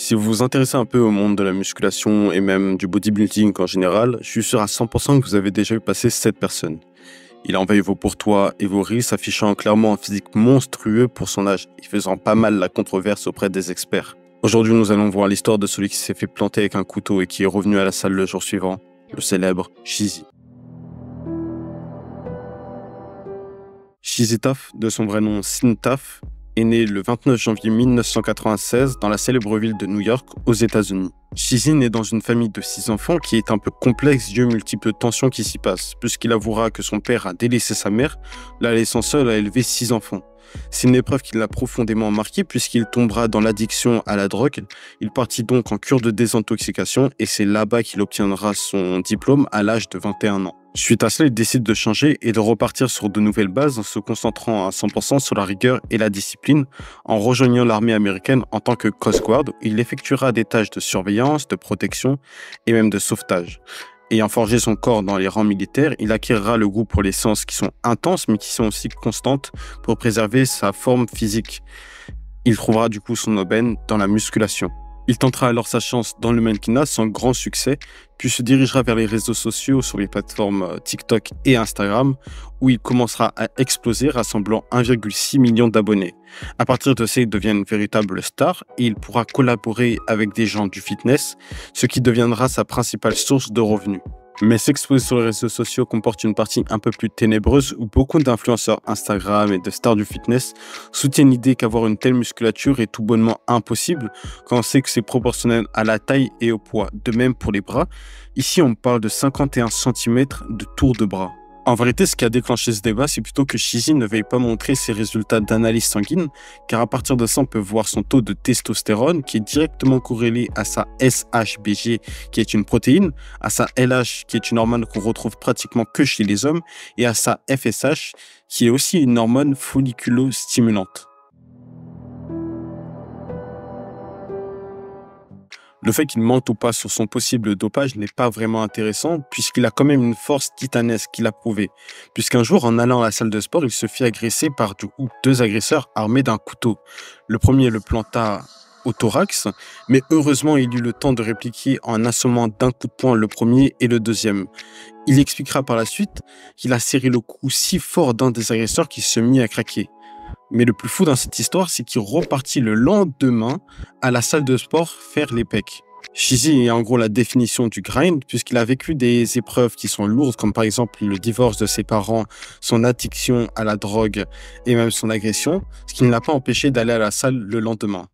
Si vous vous intéressez un peu au monde de la musculation et même du bodybuilding en général, je suis sûr à 100% que vous avez déjà vu passer cette personne. Il a envahi vos pourtois et vos riz, s'affichant clairement un physique monstrueux pour son âge et faisant pas mal la controverse auprès des experts. Aujourd'hui, nous allons voir l'histoire de celui qui s'est fait planter avec un couteau et qui est revenu à la salle le jour suivant, le célèbre Shizzy. Shizzy Taff, de son vrai nom Sin Taff, est né le 29 janvier 1996 dans la célèbre ville de New York, aux États-Unis. Shizzy naît dans une famille de 6 enfants qui est un peu complexe dû aux multiples tensions qui s'y passent, puisqu'il avouera que son père a délaissé sa mère, la laissant seule à élever 6 enfants. C'est une épreuve qui l'a profondément marqué puisqu'il tombera dans l'addiction à la drogue. Il partit donc en cure de désintoxication et c'est là-bas qu'il obtiendra son diplôme à l'âge de 21 ans. Suite à cela, il décide de changer et de repartir sur de nouvelles bases en se concentrant à 100% sur la rigueur et la discipline. En rejoignant l'armée américaine en tant que Coast Guard, il effectuera des tâches de surveillance, de protection et même de sauvetage. Ayant forgé son corps dans les rangs militaires, il acquérera le goût pour les séances qui sont intenses mais qui sont aussi constantes pour préserver sa forme physique. Il trouvera du coup son aubaine dans la musculation. Il tentera alors sa chance dans le mannequinat sans grand succès, puis se dirigera vers les réseaux sociaux sur les plateformes TikTok et Instagram, où il commencera à exploser, rassemblant 1,6 million d'abonnés. À partir de ça, il devient une véritable star et il pourra collaborer avec des gens du fitness, ce qui deviendra sa principale source de revenus. Mais s'exposer sur les réseaux sociaux comporte une partie un peu plus ténébreuse où beaucoup d'influenceurs Instagram et de stars du fitness soutiennent l'idée qu'avoir une telle musculature est tout bonnement impossible quand on sait que c'est proportionnel à la taille et au poids. De même pour les bras, ici on parle de 51 cm de tour de bras. En vérité, ce qui a déclenché ce débat, c'est plutôt que Shizzy ne veuille pas montrer ses résultats d'analyse sanguine, car à partir de ça, on peut voir son taux de testostérone qui est directement corrélé à sa SHBG, qui est une protéine, à sa LH, qui est une hormone qu'on retrouve pratiquement que chez les hommes, et à sa FSH, qui est aussi une hormone folliculo-stimulante. Le fait qu'il mente ou pas sur son possible dopage n'est pas vraiment intéressant puisqu'il a quand même une force titanesque qu'il a prouvé. Puisqu'un jour, en allant à la salle de sport, il se fit agresser par deux agresseurs armés d'un couteau. Le premier le planta au thorax, mais heureusement, il eut le temps de répliquer en assommant d'un coup de poing le premier et le deuxième. Il expliquera par la suite qu'il a serré le cou si fort d'un des agresseurs qu'il se mit à craquer. Mais le plus fou dans cette histoire, c'est qu'il repartit le lendemain à la salle de sport faire les pecs. Shizzy est en gros la définition du grind puisqu'il a vécu des épreuves qui sont lourdes comme par exemple le divorce de ses parents, son addiction à la drogue et même son agression, ce qui ne l'a pas empêché d'aller à la salle le lendemain.